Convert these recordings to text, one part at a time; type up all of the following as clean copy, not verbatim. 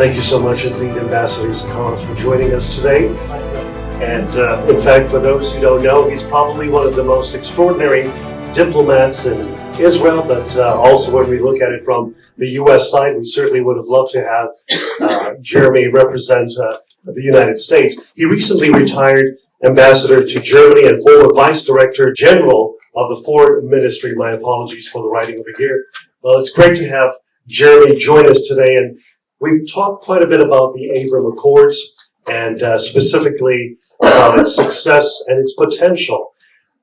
Thank you so much indeed, Ambassador Issacharoff, for joining us today. And in fact, for those who don't know, he's probably one of the most extraordinary diplomats in Israel, but also when we look at it from the U.S. side, we certainly would have loved to have Jeremy represent the United States. He recently retired ambassador to Germany and former Vice Director General of the Foreign Ministry. My apologies for the writing over here. Well, it's great to have Jeremy join us today, and we've talked quite a bit about the Abraham Accords and specifically about its success and its potential.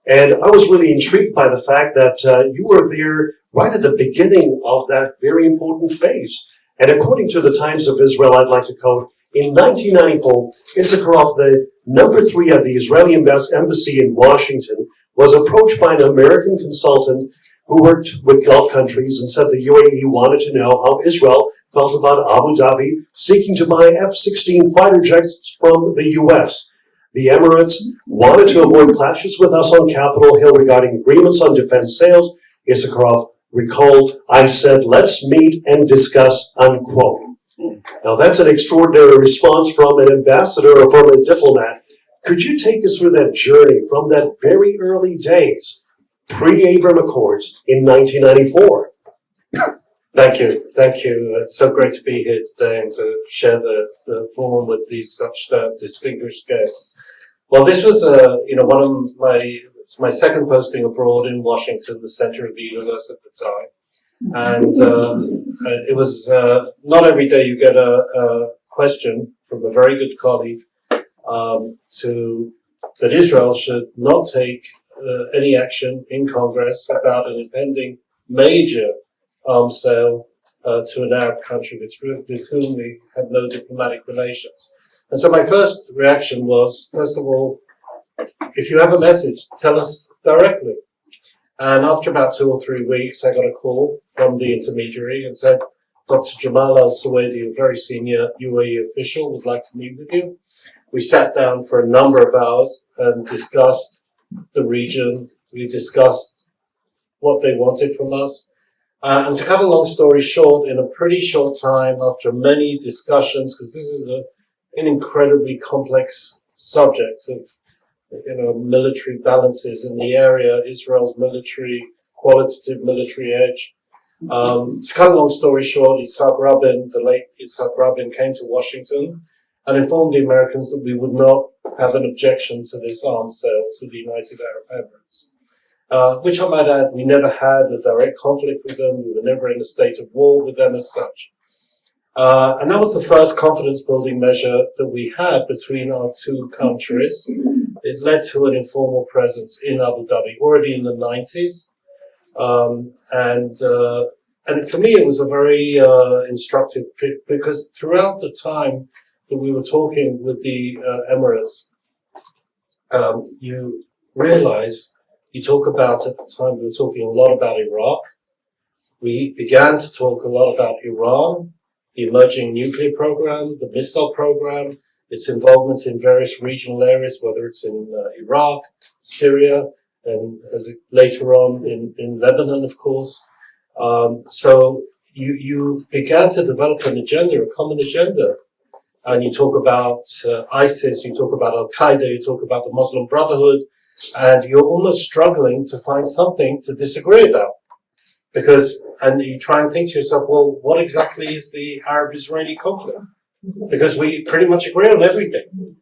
And I was really intrigued by the fact that you were there right at the beginning of that very important phase. And according to the Times of Israel, I'd like to quote, in 1994, Issacharoff, the number 3 at the Israeli embassy in Washington, was approached by an American consultant who worked with Gulf countries and said the UAE wanted to know how Israel felt about Abu Dhabi seeking to buy F-16 fighter jets from the U.S. The Emirates wanted to avoid clashes with us on Capitol Hill regarding agreements on defense sales. Issacharoff recalled, I said, let's meet and discuss, unquote. Now that's an extraordinary response from an ambassador or from a diplomat. Could you take us through that journey from that very early days, pre-Abraham Accords in 1994? Thank you. It's so great to be here today and to share the forum with these such distinguished guests. Well, this was one of my second posting abroad in Washington, the center of the universe at the time, and it was not every day you get a question from a very good colleague that Israel should not take any action in Congress about an impending major arms sale to an Arab country with whom we had no diplomatic relations. And so my first reaction was, first of all, if you have a message, tell us directly. And after about 2 or 3 weeks, I got a call from the intermediary and said, Dr. Joel Anand Samy, a very senior UAE official, would like to meet with you. We sat down for a number of hours and discussed the region. We discussed what they wanted from us. And to cut a long story short, in a pretty short time, after many discussions, because this is an incredibly complex subject of, military balances in the area, Israel's qualitative military edge. To cut a long story short, the late Yitzhak Rabin came to Washington and informed the Americans that we would not have an objection to this arms sale to the United Arab Emirates. Which I might add, we never had a direct conflict with them. We were never in a state of war with them as such. And that was the first confidence building measure that we had between our two countries. It led to an informal presence in Abu Dhabi already in the 90s. And for me, it was a very instructive because throughout the time that we were talking with the Emirates, you realize you talk about, at the time, we were talking a lot about Iraq. We began to talk a lot about Iran, the emerging nuclear program, the missile program, its involvement in various regional areas, whether it's in Iraq, Syria, and later on in Lebanon, of course. So you began to develop an agenda, a common agenda. And you talk about ISIS, you talk about Al-Qaeda, you talk about the Muslim Brotherhood, and you're almost struggling to find something to disagree about. And you try and think to yourself, well, what exactly is the Arab-Israeli conflict? Because we pretty much agree on everything.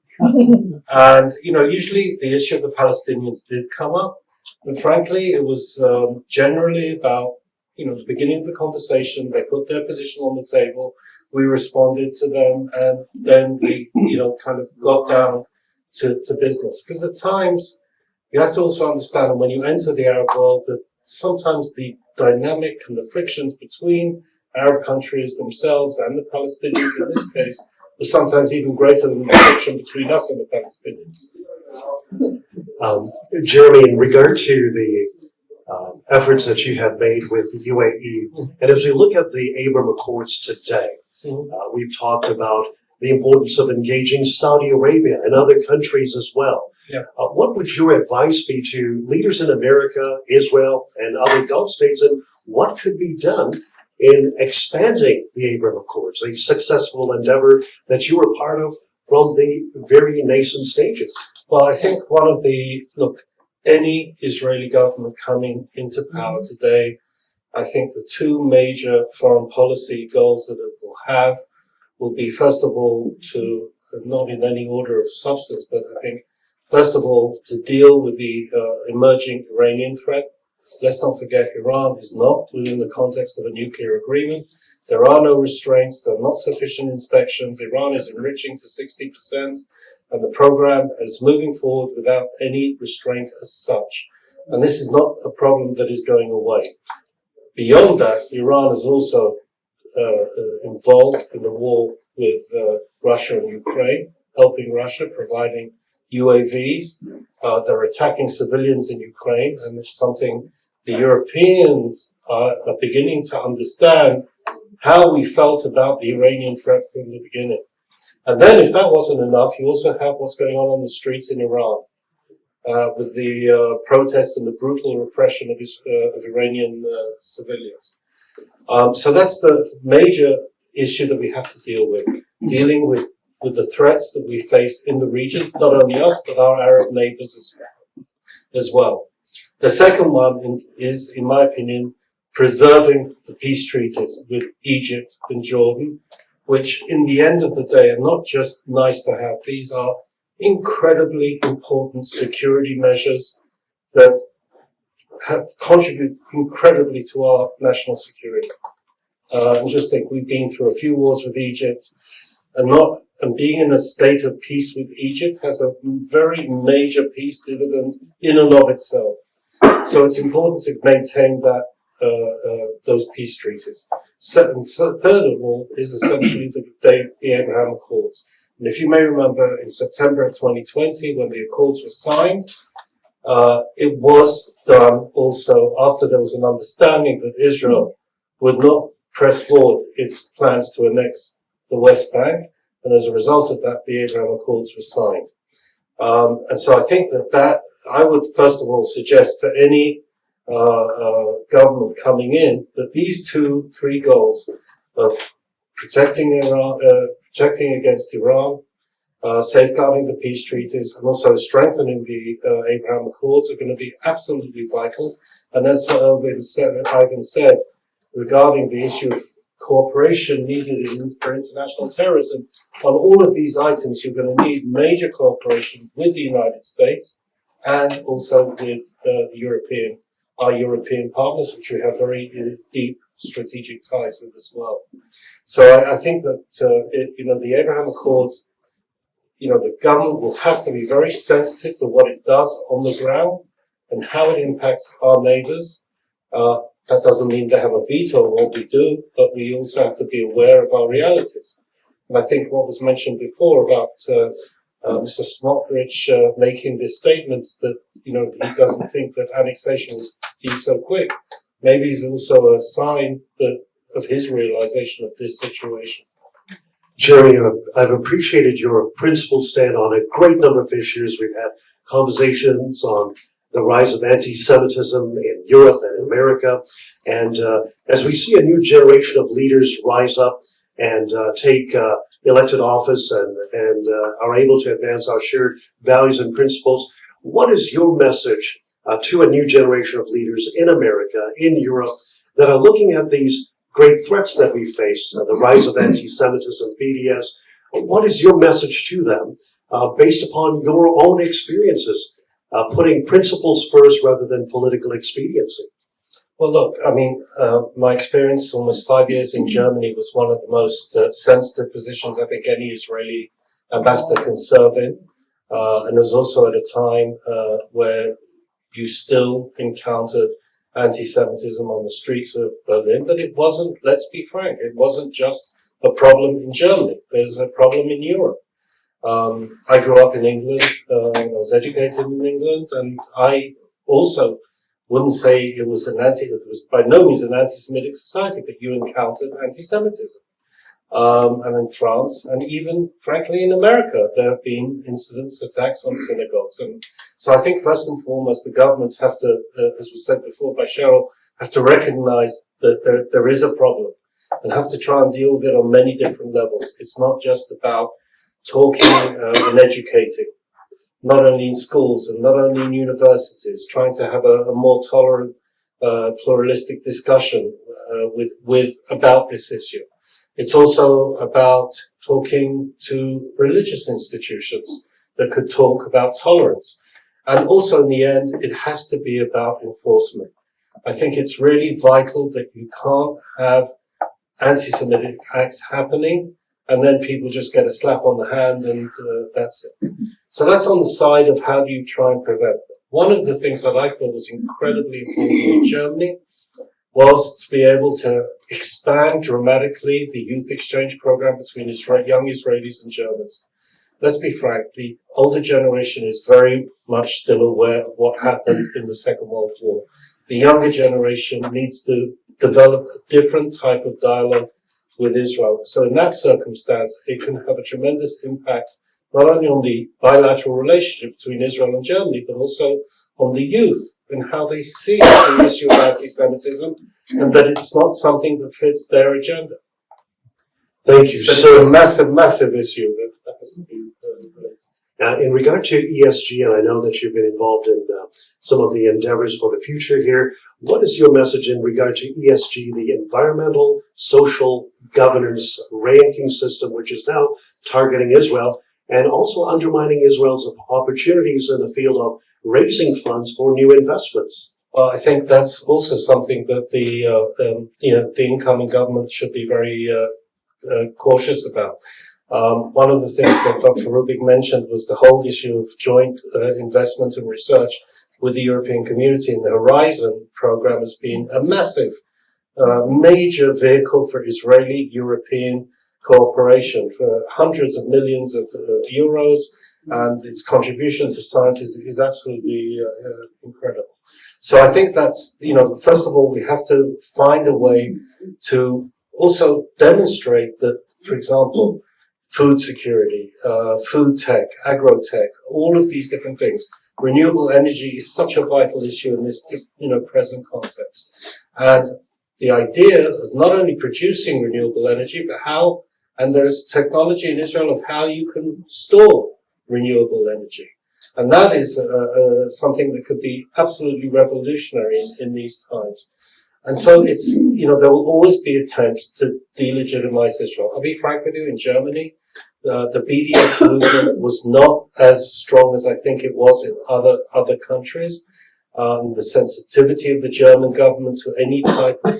And, usually the issue of the Palestinians did come up. And frankly, it was generally about, the beginning of the conversation. They put their position on the table. We responded to them. And then we, kind of got down to business. Because at times, you have to also understand, and when you enter the Arab world, that sometimes the dynamic and the frictions between Arab countries themselves and the Palestinians in this case was sometimes even greater than the friction between us and the Palestinians. Jeremy, in regard to the efforts that you have made with the UAE, and as we look at the Abraham Accords today, we've talked about the importance of engaging Saudi Arabia and other countries as well. Yeah. What would your advice be to leaders in America, Israel, and other Gulf states, and what could be done in expanding the Abraham Accords, a successful endeavor that you were part of from the very nascent stages? Well, I think any Israeli government coming into power today, I think the two major foreign policy goals that it will have will be, first of all, to, not in any order of substance, but I think, first of all, to deal with the emerging Iranian threat. Let's not forget, Iran is not within the context of a nuclear agreement. There are no restraints. There are not sufficient inspections. Iran is enriching to 60%, and the program is moving forward without any restraint as such. And this is not a problem that is going away. Beyond that, Iran is also involved in the war with Russia and Ukraine, helping Russia, providing UAVs. They're attacking civilians in Ukraine, and it's something the Europeans are beginning to understand how we felt about the Iranian threat from the beginning. And then, if that wasn't enough, you also have what's going on the streets in Iran, with the protests and the brutal repression of Iranian civilians. So that's the major issue that we have to deal with, dealing with the threats that we face in the region, not only us, but our Arab neighbors as well. The second one is, in my opinion, preserving the peace treaties with Egypt and Jordan, which in the end of the day are not just nice to have. These are incredibly important security measures that contribute incredibly to our national security. And just think, we've been through a few wars with Egypt, and being in a state of peace with Egypt has a very major peace dividend in and of itself. So it's important to maintain that those peace treaties. Third of all is essentially the Abraham Accords. And if you may remember, in September of 2020, when the Accords were signed, it was done also after there was an understanding that Israel would not press forward its plans to annex the West Bank. And as a result of that, the Abraham Accords were signed. And so I think that I would first of all suggest to any government coming in that these three goals of protecting Iran, protecting against Iran, safeguarding the peace treaties, and also strengthening the Abraham Accords are going to be absolutely vital. And as Ivan said, regarding the issue of cooperation needed for international terrorism, on all of these items you're going to need major cooperation with the United States and also with our European partners, which we have very deep strategic ties with as well. So I think that the Abraham Accords, the government will have to be very sensitive to what it does on the ground and how it impacts our neighbors. That doesn't mean they have a veto on what we do, but we also have to be aware of our realities. And I think what was mentioned before about Mr. Smotrich making this statement that he doesn't think that annexation will be so quick. Maybe it's also a sign of his realization of this situation. Jeremy, I've appreciated your principled stand on a great number of issues. We've had conversations on the rise of anti-Semitism in Europe and America. And as we see a new generation of leaders rise up and take elected office and are able to advance our shared values and principles, what is your message to a new generation of leaders in America, in Europe, that are looking at these great threats that we face, the rise of anti-Semitism, BDS? What is your message to them based upon your own experiences? Putting principles first rather than political expediency. Well, look, my experience, almost 5 years in Germany, was one of the most sensitive positions I think any Israeli ambassador can serve in. And it was also at a time where you still encountered anti-Semitism on the streets of Berlin. But it wasn't, let's be frank, it wasn't just a problem in Germany. There's a problem in Europe. I grew up in England, I was educated in England, and I also wouldn't say it was by no means an anti-Semitic society, but you encountered anti-Semitism. And in France, and even, frankly, in America, there have been incidents, attacks on synagogues. And so I think, first and foremost, the governments have to, as was said before by Cheryl, have to recognize that there is a problem and have to try and deal with it on many different levels. It's not just about talking and educating, not only in schools and not only in universities, trying to have a more tolerant, pluralistic discussion about this issue. It's also about talking to religious institutions that could talk about tolerance. And also in the end, it has to be about enforcement. I think it's really vital that you can't have anti-Semitic acts happening and then people just get a slap on the hand and that's it. So that's on the side of how do you try and prevent them. One of the things that I thought was incredibly important in Germany was to be able to expand dramatically the youth exchange program between young Israelis and Germans. Let's be frank, the older generation is very much still aware of what happened in the Second World War. The younger generation needs to develop a different type of dialogue with Israel. So in that circumstance, it can have a tremendous impact not only on the bilateral relationship between Israel and Germany, but also on the youth and how they see the issue of anti-Semitism and that it's not something that fits their agenda. Thank you. But it's a massive, massive issue that has to be related. In regard to ESG, and I know that you've been involved in some of the endeavors for the future here, what is your message in regard to ESG, the environmental, social governance ranking system, which is now targeting Israel and also undermining Israel's opportunities in the field of raising funds for new investments? Well, I think that's also something that the incoming government should be very cautious about. One of the things that Dr. Rubik mentioned was the whole issue of joint investment and research with the European community, and the Horizon program has been a massive, major vehicle for Israeli-European cooperation for hundreds of millions of euros, and its contribution to science is absolutely incredible. So I think that's, first of all, we have to find a way to also demonstrate that, for example, food security, food tech, agro-tech, all of these different things. Renewable energy is such a vital issue in this, present context. And the idea of not only producing renewable energy, but how, and there's technology in Israel of how you can store renewable energy. And that is something that could be absolutely revolutionary in these times. And so it's, there will always be attempts to delegitimize Israel. I'll be frank with you, in Germany, the BDS movement was not as strong as I think it was in other countries. The sensitivity of the German government to any type of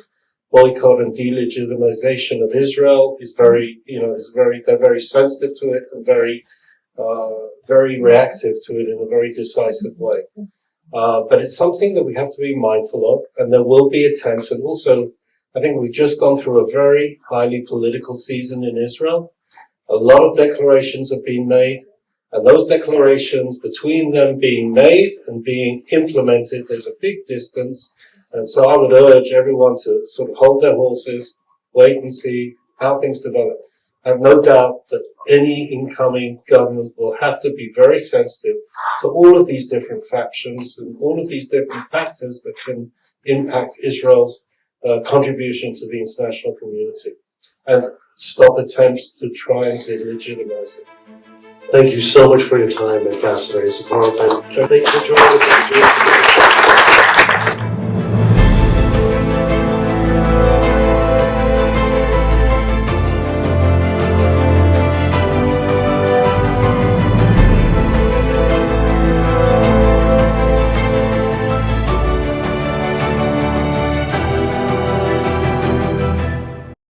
boycott and delegitimization of Israel is they're very sensitive to it and very reactive to it in a very decisive way. But it's something that we have to be mindful of, and there will be attempts. And also, I think we've just gone through a very highly political season in Israel. A lot of declarations have been made, and those declarations, between them being made and being implemented, there's a big distance. And so I would urge everyone to sort of hold their horses, wait and see how things develop. I have no doubt that any incoming government will have to be very sensitive to all of these different factions and all of these different factors that can impact Israel's contribution to the international community, and stop attempts to try and delegitimize it. Thank you so much for your time, Ambassador Issacharoff, and thank you for joining us.